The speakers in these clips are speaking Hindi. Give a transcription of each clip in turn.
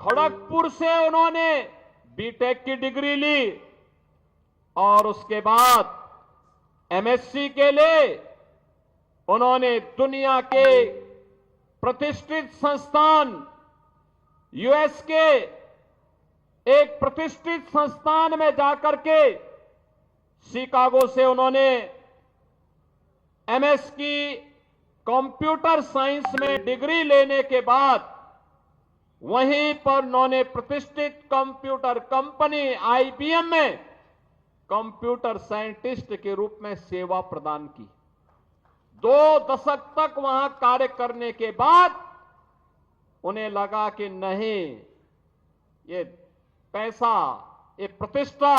खड़गपुर से उन्होंने बीटेक की डिग्री ली और उसके बाद एमएससी के लिए उन्होंने दुनिया के प्रतिष्ठित संस्थान यूएस के एक प्रतिष्ठित संस्थान में जाकर के शिकागो से उन्होंने एमएस की कंप्यूटर साइंस में डिग्री लेने के बाद वहीं पर उन्होंने प्रतिष्ठित कंप्यूटर कंपनी आईबीएम में कंप्यूटर साइंटिस्ट के रूप में सेवा प्रदान की। 2 दशक तक वहां कार्य करने के बाद उन्हें लगा कि नहीं, ये पैसा, ये प्रतिष्ठा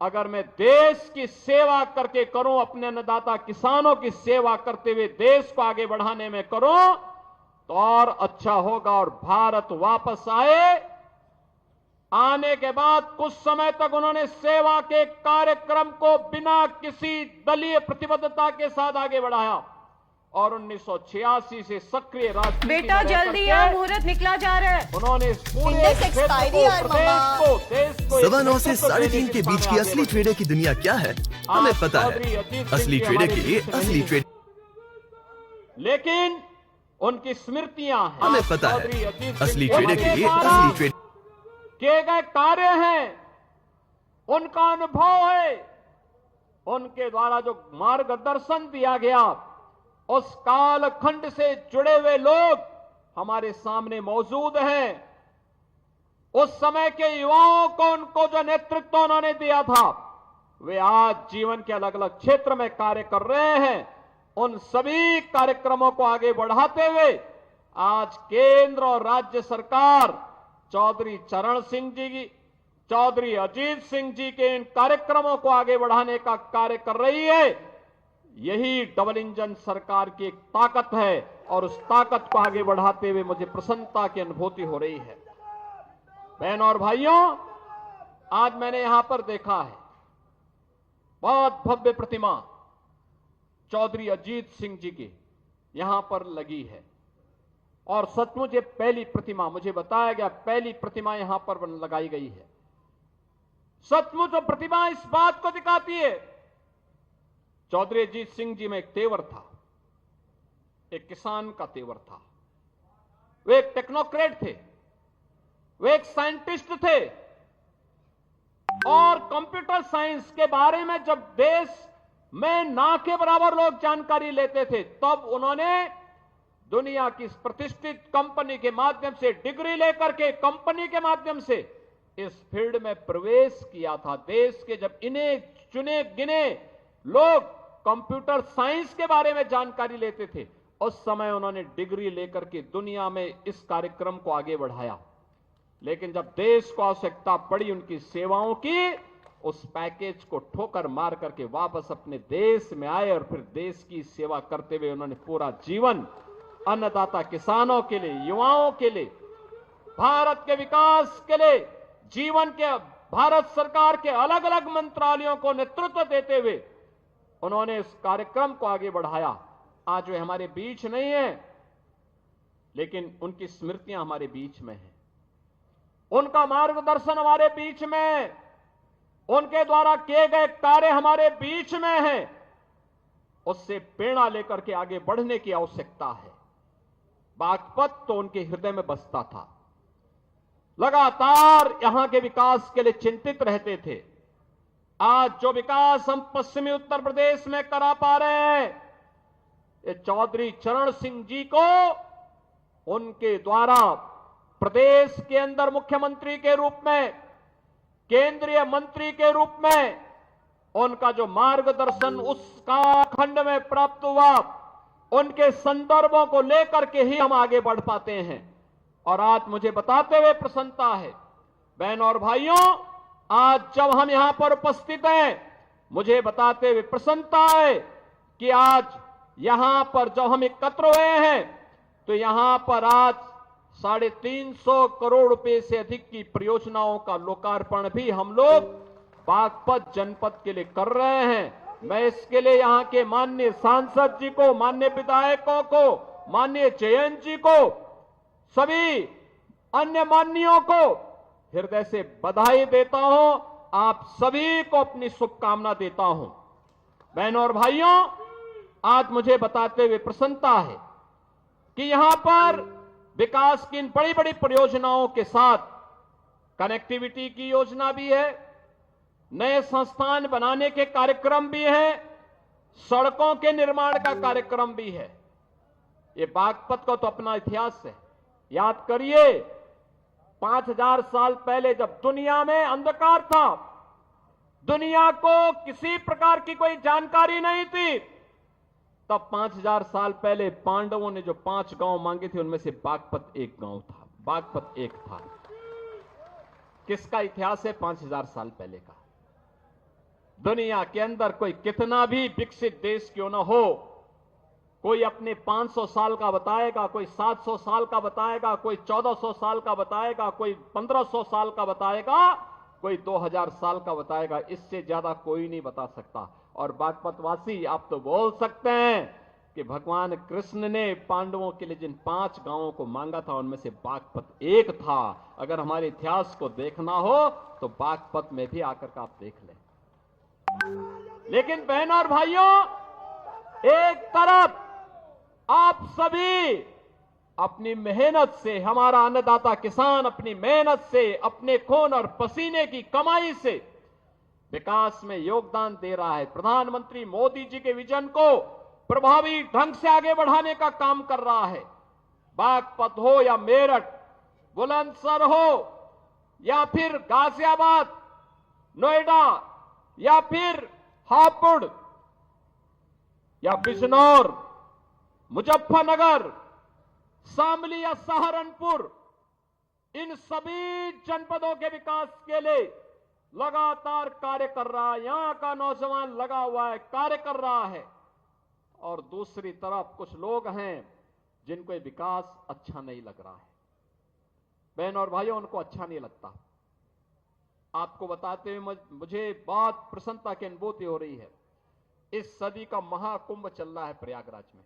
अगर मैं देश की सेवा करके करूं, अपने अन्नदाता किसानों की सेवा करते हुए देश को आगे बढ़ाने में करूं तो और अच्छा होगा। और भारत वापस आने के बाद कुछ समय तक उन्होंने सेवा के कार्यक्रम को बिना किसी दलीय प्रतिबद्धता के साथ आगे बढ़ाया और 1986 से सक्रिय राजनीति बेटा जल्दी आ, मुहूर्त निकला जा रहा है। उन्होंने पूरे देश को 9:15 से 3:30 के बीच की असली ट्रेडर की दुनिया क्या है हमें पता है। असली ट्रेडर के लिए असली ट्रेड, लेकिन उनकी स्मृतियां हैं। हमें पता है असली ट्रेडर के लिए असली ट्रेड किए गए कार्य हैं, उनका अनुभव है, उनके द्वारा जो मार्गदर्शन दिया गया उस कालखंड से जुड़े हुए लोग हमारे सामने मौजूद हैं। उस समय के युवाओं को उनको जो नेतृत्व उन्होंने दिया था, वे आज जीवन के अलग अलग क्षेत्र में कार्य कर रहे हैं। उन सभी कार्यक्रमों को आगे बढ़ाते हुए आज केंद्र और राज्य सरकार चौधरी चरण सिंह जी की, चौधरी अजीत सिंह जी के इन कार्यक्रमों को आगे बढ़ाने का कार्य कर रही है। यही डबल इंजन सरकार की एक ताकत है और उस ताकत को आगे बढ़ाते हुए मुझे प्रसन्नता की अनुभूति हो रही है। बहनों और भाइयों, आज मैंने यहां पर देखा है बहुत भव्य प्रतिमा चौधरी अजीत सिंह जी की यहां पर लगी है और सचमुच ये पहली प्रतिमा, मुझे बताया गया पहली प्रतिमा यहां पर लगाई गई है। सचमुच वो प्रतिमा इस बात को दिखाती है, चौधरी अजीत सिंह जी में एक तेवर था, एक किसान का तेवर था। वे एक टेक्नोक्रेट थे, वे एक साइंटिस्ट थे और कंप्यूटर साइंस के बारे में जब देश में ना के बराबर लोग जानकारी लेते थे, तब उन्होंने दुनिया की इस प्रतिष्ठित कंपनी के माध्यम से डिग्री लेकर के कंपनी के माध्यम से इस फील्ड में प्रवेश किया था। देश के जब इन्हें चुने गिने लोग कंप्यूटर साइंस के बारे में जानकारी लेते थे, उस समय उन्होंने डिग्री लेकर के दुनिया में इस कार्यक्रम को आगे बढ़ाया। लेकिन जब देश को आवश्यकता पड़ी उनकी सेवाओं की, उस पैकेज को ठोकर मार करके वापस अपने देश में आए और फिर देश की सेवा करते हुए उन्होंने पूरा जीवन अन्नदाता किसानों के लिए, युवाओं के लिए, भारत के विकास के लिए जीवन के भारत सरकार के अलग अलग मंत्रालयों को नेतृत्व देते हुए उन्होंने इस कार्यक्रम को आगे बढ़ाया। आज वे हमारे बीच नहीं है, लेकिन उनकी स्मृतियां हमारे बीच में हैं, उनका मार्गदर्शन हमारे बीच में है, उनके द्वारा किए गए कार्य हमारे बीच में हैं। उससे प्रेरणा लेकर के आगे बढ़ने की आवश्यकता है। बागपत तो उनके हृदय में बसता था, लगातार यहां के विकास के लिए चिंतित रहते थे। आज जो विकास हम पश्चिमी उत्तर प्रदेश में करा पा रहे हैं, ये चौधरी चरण सिंह जी को उनके द्वारा प्रदेश के अंदर मुख्यमंत्री के रूप में, केंद्रीय मंत्री के रूप में उनका जो मार्गदर्शन उस कालखंड में प्राप्त हुआ, उनके संदर्भों को लेकर के ही हम आगे बढ़ पाते हैं। और आज मुझे बताते हुए प्रसन्नता है, बहनों और भाइयों, आज जब हम यहां पर उपस्थित हैं, मुझे बताते हुए प्रसन्नता है कि आज यहां पर जब हम एकत्र हुए हैं तो यहां पर आज 350 करोड़ रुपए से अधिक की परियोजनाओं का लोकार्पण भी हम लोग बागपत जनपद के लिए कर रहे हैं। मैं इसके लिए यहां के माननीय सांसद जी को, माननीय विधायकों को, माननीय जयंत जी को, सभी अन्य माननीयों को हृदय से बधाई देता हूं। आप सभी को अपनी शुभकामना देता हूं। बहनों और भाइयों, आज मुझे बताते हुए प्रसन्नता है कि यहां पर विकास की इन बड़ी बड़ी परियोजनाओं के साथ कनेक्टिविटी की योजना भी है, नए संस्थान बनाने के कार्यक्रम भी है, सड़कों के निर्माण का कार्यक्रम भी है। ये बागपत का तो अपना इतिहास है। याद करिए, 5000 साल पहले जब दुनिया में अंधकार था, दुनिया को किसी प्रकार की कोई जानकारी नहीं थी, तब 5000 साल पहले पांडवों ने जो 5 गांव मांगे थे, उनमें से बागपत एक गांव था। बागपत एक था। किसका इतिहास है? 5000 साल पहले का। दुनिया के अंदर कोई कितना भी विकसित देश क्यों न हो, कोई अपने 500 साल का बताएगा, कोई 700 साल का बताएगा, कोई 1400 साल का बताएगा, कोई 1500 साल का बताएगा, कोई 2000 साल का बताएगा। इससे ज्यादा कोई नहीं बता सकता। और बागपतवासी आप तो बोल सकते हैं कि भगवान कृष्ण ने पांडवों के लिए जिन 5 गांवों को मांगा था, उनमें से बागपत एक था। अगर हमारे इतिहास को देखना हो तो बागपत में भी आकर के आप देख लें। लेकिन बहनों और भाइयों, एक तरफ आप सभी अपनी मेहनत से, हमारा अन्नदाता किसान अपनी मेहनत से, अपने खून और पसीने की कमाई से विकास में योगदान दे रहा है। प्रधानमंत्री मोदी जी के विजन को प्रभावी ढंग से आगे बढ़ाने का काम कर रहा है। बागपत हो या मेरठ, बुलंदशहर हो या फिर गाजियाबाद, नोएडा या फिर हापुड़ या बिजनौर, मुजफ्फरनगर, शामली या सहारनपुर, इन सभी जनपदों के विकास के लिए लगातार कार्य कर रहा है। यहां का नौजवान लगा हुआ है, कार्य कर रहा है। और दूसरी तरफ कुछ लोग हैं जिनको विकास अच्छा नहीं लग रहा है। बहन और भाइयों, उनको अच्छा नहीं लगता। आपको बताते हुए मुझे बहुत प्रसन्नता की अनुभूति हो रही है। इस सदी का महाकुंभ चल रहा है प्रयागराज में।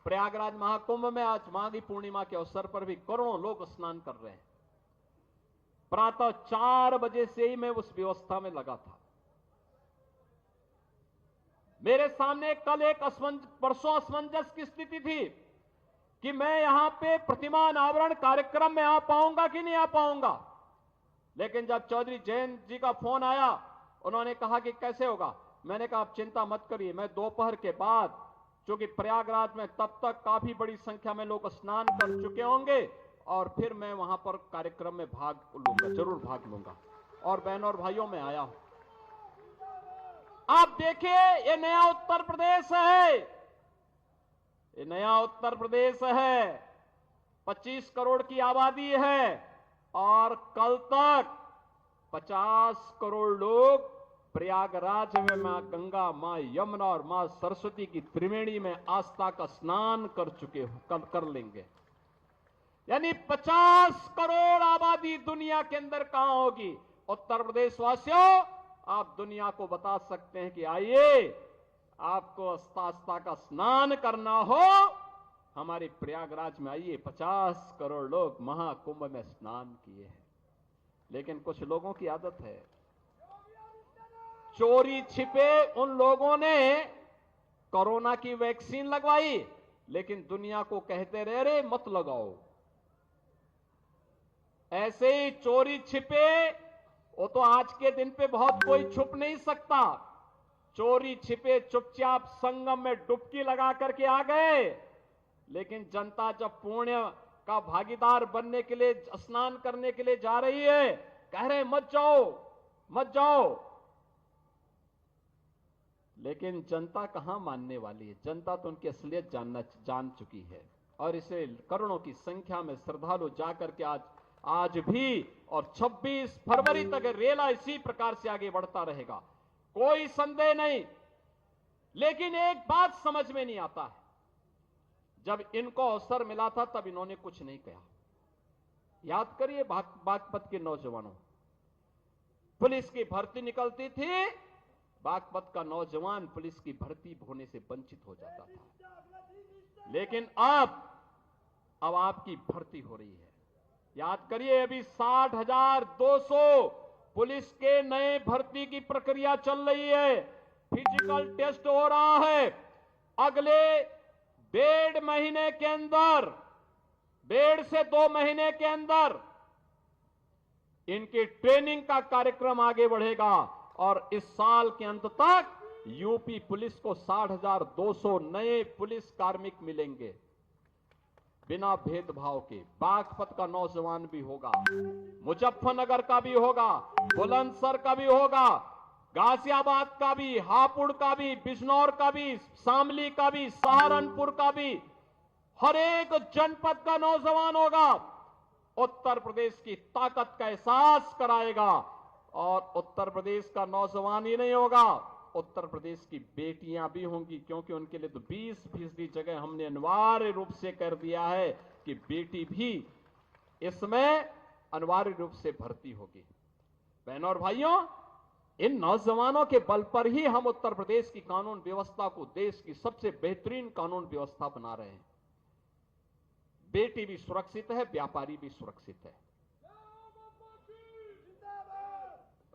प्रयागराज महाकुंभ में आज माघी पूर्णिमा के अवसर पर भी करोड़ों लोग स्नान कर रहे हैं। प्रातः 4 बजे से ही मैं उस व्यवस्था में लगा था। मेरे सामने कल एक परसों असमंजस की स्थिति थी कि मैं यहां पे प्रतिमा अनावरण कार्यक्रम में आ पाऊंगा कि नहीं आ पाऊंगा। लेकिन जब चौधरी जयंत जी का फोन आया, उन्होंने कहा कि कैसे होगा। मैंने कहा आप चिंता मत करिए, मैं दोपहर के बाद, क्योंकि प्रयागराज में तब तक काफी बड़ी संख्या में लोग स्नान कर चुके होंगे, और फिर मैं वहां पर कार्यक्रम में भाग लूंगा, जरूर भाग लूंगा। और बहनों और भाइयों, में आया हूं। आप देखिए, ये नया उत्तर प्रदेश है। ये नया उत्तर प्रदेश है। 25 करोड़ की आबादी है और कल तक 50 करोड़ लोग प्रयागराज में मां गंगा, मां यमुना और मां सरस्वती की त्रिवेणी में आस्था का स्नान कर चुके कर लेंगे। यानी 50 करोड़ आबादी दुनिया के अंदर कहां होगी। उत्तर प्रदेश वासियों, आप दुनिया को बता सकते हैं कि आइए, आपको आस्था का स्नान करना हो, हमारे प्रयागराज में आइए। 50 करोड़ लोग महाकुंभ में स्नान किए हैं। लेकिन कुछ लोगों की आदत है, चोरी छिपे उन लोगों ने कोरोना की वैक्सीन लगवाई, लेकिन दुनिया को कहते रहे रे मत लगाओ। ऐसे ही चोरी छिपे, वो तो आज के दिन पे बहुत कोई छुप नहीं सकता। चोरी छिपे चुपचाप संगम में डुबकी लगा करके आ गए। लेकिन जनता जब पुण्य का भागीदार बनने के लिए, स्नान करने के लिए जा रही है, कह रहे मत जाओ मत जाओ। लेकिन जनता कहां मानने वाली है। जनता तो उनकी असलियत जान चुकी है। और इसे करोड़ों की संख्या में श्रद्धालु जाकर के आज भी और 26 फरवरी तक रेला इसी प्रकार से आगे बढ़ता रहेगा, कोई संदेह नहीं। लेकिन एक बात समझ में नहीं आता है, जब इनको अवसर मिला था तब इन्होंने कुछ नहीं कहा। याद करिए बागपत के नौजवानों, पुलिस की भर्ती निकलती थी, बागपत का नौजवान पुलिस की भर्ती होने से वंचित हो जाता था। लेकिन अब अब आपकी भर्ती हो रही है। याद करिए, अभी 60,200 पुलिस के नए भर्ती की प्रक्रिया चल रही है, फिजिकल टेस्ट हो रहा है। अगले 1.5 महीने के अंदर, 1.5 से 2 महीने के अंदर इनकी ट्रेनिंग का कार्यक्रम आगे बढ़ेगा और इस साल के अंत तक यूपी पुलिस को 60,200 नए पुलिस कार्मिक मिलेंगे, बिना भेदभाव के। बागपत का नौजवान भी होगा, मुजफ्फरनगर का भी होगा, बुलंदशहर का भी होगा, गाजियाबाद का भी, हापुड़ का भी, बिजनौर का भी, शामली का भी, सहारनपुर का भी, हर एक जनपद का नौजवान होगा। उत्तर प्रदेश की ताकत का एहसास कराएगा। और उत्तर प्रदेश का नौजवान ही नहीं होगा, उत्तर प्रदेश की बेटियां भी होंगी, क्योंकि उनके लिए तो 20% जगह हमने अनिवार्य रूप से कर दिया है कि बेटी भी इसमें अनिवार्य रूप से भर्ती होगी। बहनों और भाइयों, इन नौजवानों के बल पर ही हम उत्तर प्रदेश की कानून व्यवस्था को देश की सबसे बेहतरीन कानून व्यवस्था बना रहे हैं। बेटी भी सुरक्षित है, व्यापारी भी सुरक्षित है।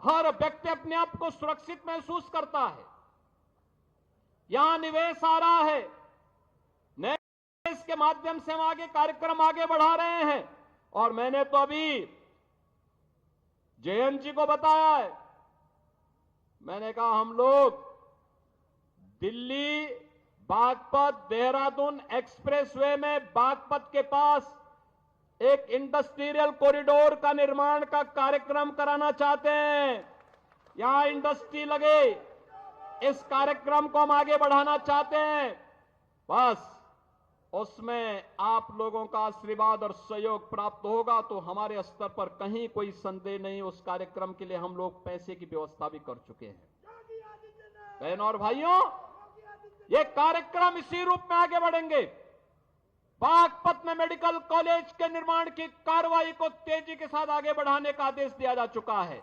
हर व्यक्ति अपने आप को सुरक्षित महसूस करता है। यहां निवेश आ रहा है, नए निवेश के माध्यम से हम आगे कार्यक्रम आगे बढ़ा रहे हैं। और मैंने तो अभी जयंत जी को बताया है, मैंने कहा हम लोग दिल्ली बागपत देहरादून एक्सप्रेसवे में बागपत के पास एक इंडस्ट्रियल कॉरिडोर का निर्माण का कार्यक्रम कराना चाहते हैं। यहां इंडस्ट्री लगे, इस कार्यक्रम को हम आगे बढ़ाना चाहते हैं। बस उसमें आप लोगों का आशीर्वाद और सहयोग प्राप्त होगा तो हमारे स्तर पर कहीं कोई संदेह नहीं, उस कार्यक्रम के लिए हम लोग पैसे की व्यवस्था भी कर चुके हैं। बहनों और भाइयों, ये कार्यक्रम इसी रूप में आगे बढ़ेंगे। बागपत में मेडिकल कॉलेज के निर्माण की कार्रवाई को तेजी के साथ आगे बढ़ाने का आदेश दिया जा चुका है।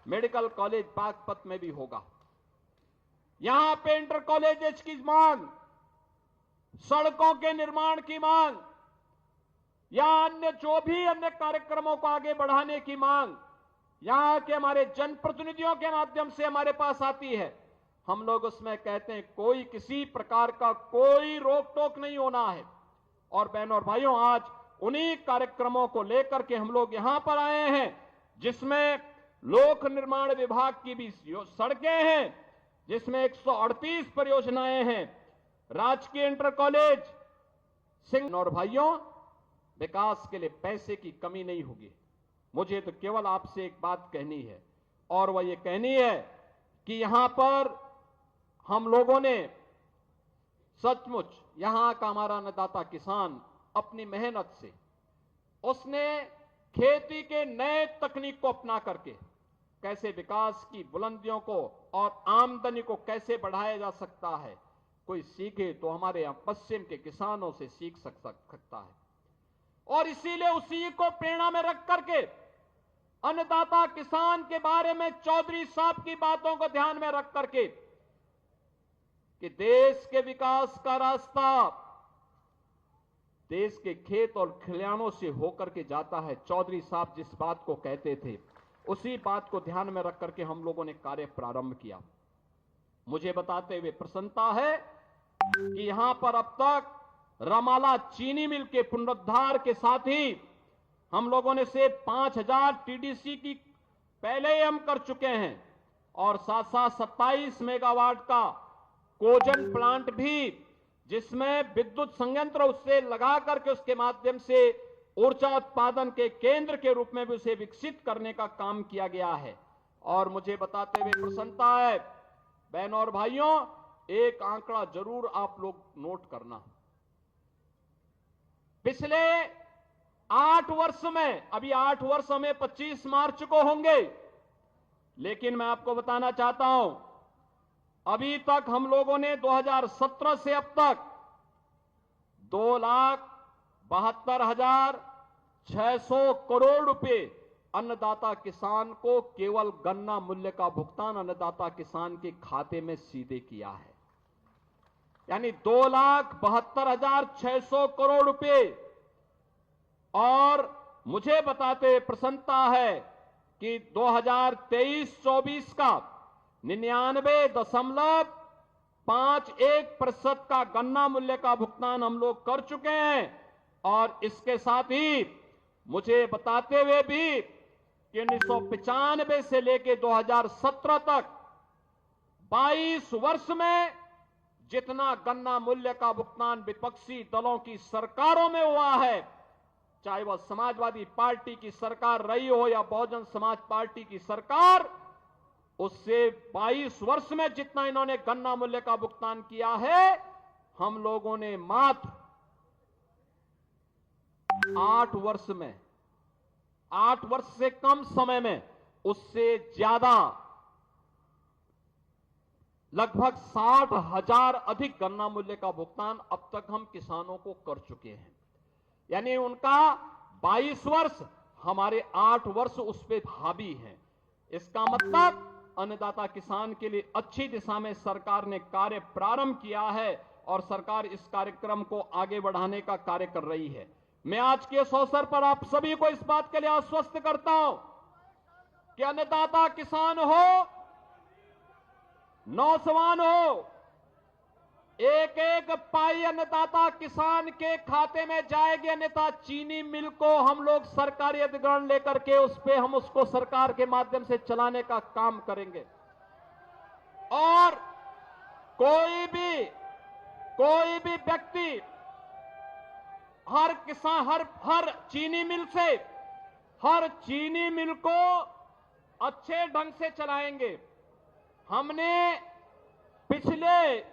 मेडिकल कॉलेज बागपत में भी होगा। यहां पे इंटर कॉलेज की मांग, सड़कों के निर्माण की मांग या अन्य जो भी अन्य कार्यक्रमों को आगे बढ़ाने की मांग यहां के हमारे जनप्रतिनिधियों के माध्यम से हमारे पास आती है। हम लोग उसमें कहते हैं कोई किसी प्रकार का कोई रोक टोक नहीं होना है। और बहनों और भाइयों, आज उन्हीं कार्यक्रमों को लेकर के हम लोग यहां पर आए हैं, जिसमें लोक निर्माण विभाग की भी सड़कें हैं, जिसमें 138 परियोजनाएं हैं, राजकीय इंटर कॉलेज सिंह। और भाइयों, विकास के लिए पैसे की कमी नहीं होगी। मुझे तो केवल आपसे एक बात कहनी है, और वह ये कहनी है कि यहां पर हम लोगों ने सचमुच, यहां का हमारा अन्नदाता किसान अपनी मेहनत से उसने खेती के नए तकनीक को अपना करके कैसे विकास की बुलंदियों को और आमदनी को कैसे बढ़ाया जा सकता है, कोई सीखे तो हमारे यहां पश्चिम के किसानों से सीख सकता है। और इसीलिए उसी को प्रेरणा में रख करके अन्नदाता किसान के बारे में चौधरी साहब की बातों को ध्यान में रख करके कि देश के विकास का रास्ता देश के खेत और खलिहानों से होकर के जाता है। चौधरी साहब जिस बात को कहते थे, उसी बात को ध्यान में रख करके हम लोगों ने कार्य प्रारंभ किया। मुझे बताते हुए प्रसन्नता है कि यहां पर अब तक रमाला चीनी मिल के पुनरुद्धार के साथ ही हम लोगों ने से 5,000 टीडीसी की पहले ही हम कर चुके हैं, और साथ साथ 27 मेगावाट का कोजन प्लांट भी, जिसमें विद्युत संयंत्र उससे लगा करके उसके माध्यम से ऊर्जा उत्पादन के केंद्र के रूप में भी उसे विकसित करने का काम किया गया है। और मुझे बताते हुए प्रसन्नता है, बहनों और भाइयों, एक आंकड़ा जरूर आप लोग नोट करना। पिछले 8 वर्ष में, अभी 8 वर्ष हमें 25 मार्च को होंगे, लेकिन मैं आपको बताना चाहता हूं, अभी तक हम लोगों ने 2017 से अब तक 2,72,600 करोड़ रुपए अन्नदाता किसान को केवल गन्ना मूल्य का भुगतान अन्नदाता किसान के खाते में सीधे किया है। यानी 2,72,600 करोड़ रुपए और मुझे बताते प्रसन्नता है कि 2023-24 का 99.51% का गन्ना मूल्य का भुगतान हम लोग कर चुके हैं। और इसके साथ ही मुझे बताते हुए भी कि 1995 से लेकर 2017 तक 22 वर्ष में जितना गन्ना मूल्य का भुगतान विपक्षी दलों की सरकारों में हुआ है, चाहे वह समाजवादी पार्टी की सरकार रही हो या बहुजन समाज पार्टी की सरकार, उससे 22 वर्ष में जितना इन्होंने गन्ना मूल्य का भुगतान किया है, हम लोगों ने मात्र 8 वर्ष में, 8 वर्ष से कम समय में उससे ज्यादा लगभग 60,000 अधिक गन्ना मूल्य का भुगतान अब तक हम किसानों को कर चुके हैं। यानी उनका 22 वर्ष, हमारे 8 वर्ष उस पर हावी हैं। इसका मतलब अन्नदाता किसान के लिए अच्छी दिशा में सरकार ने कार्य प्रारंभ किया है और सरकार इस कार्यक्रम को आगे बढ़ाने का कार्य कर रही है। मैं आज के इस अवसर पर आप सभी को इस बात के लिए आश्वस्त करता हूं कि अन्नदाता किसान हो, नौजवान हो, एक एक पाई अन्नदाता किसान के खाते में जाएगी। अन्यथा चीनी मिल को हम लोग सरकारी अधिग्रहण लेकर के उस पे हम उसको सरकार के माध्यम से चलाने का काम करेंगे। और कोई भी व्यक्ति हर किसान हर चीनी मिल से हर चीनी मिल को अच्छे ढंग से चलाएंगे। हमने पिछले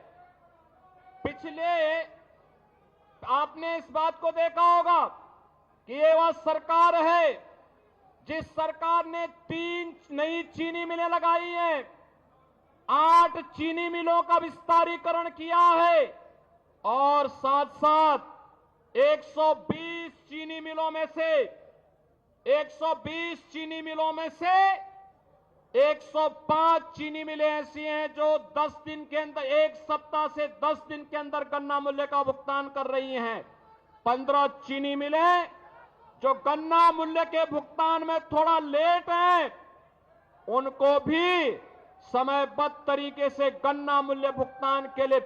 आपने इस बात को देखा होगा कि ये वह सरकार है जिस सरकार ने 3 नई चीनी मिलें लगाई हैं, 8 चीनी मिलों का विस्तारीकरण किया है और साथ साथ 120 चीनी मिलों में से 105 चीनी मिलें ऐसी हैं जो 10 दिन के अंदर, 1 सप्ताह से 10 दिन के अंदर गन्ना मूल्य का भुगतान कर रही हैं। 15 चीनी मिलें जो गन्ना मूल्य के भुगतान में थोड़ा लेट हैं, उनको भी समयबद्ध तरीके से गन्ना मूल्य भुगतान के लिए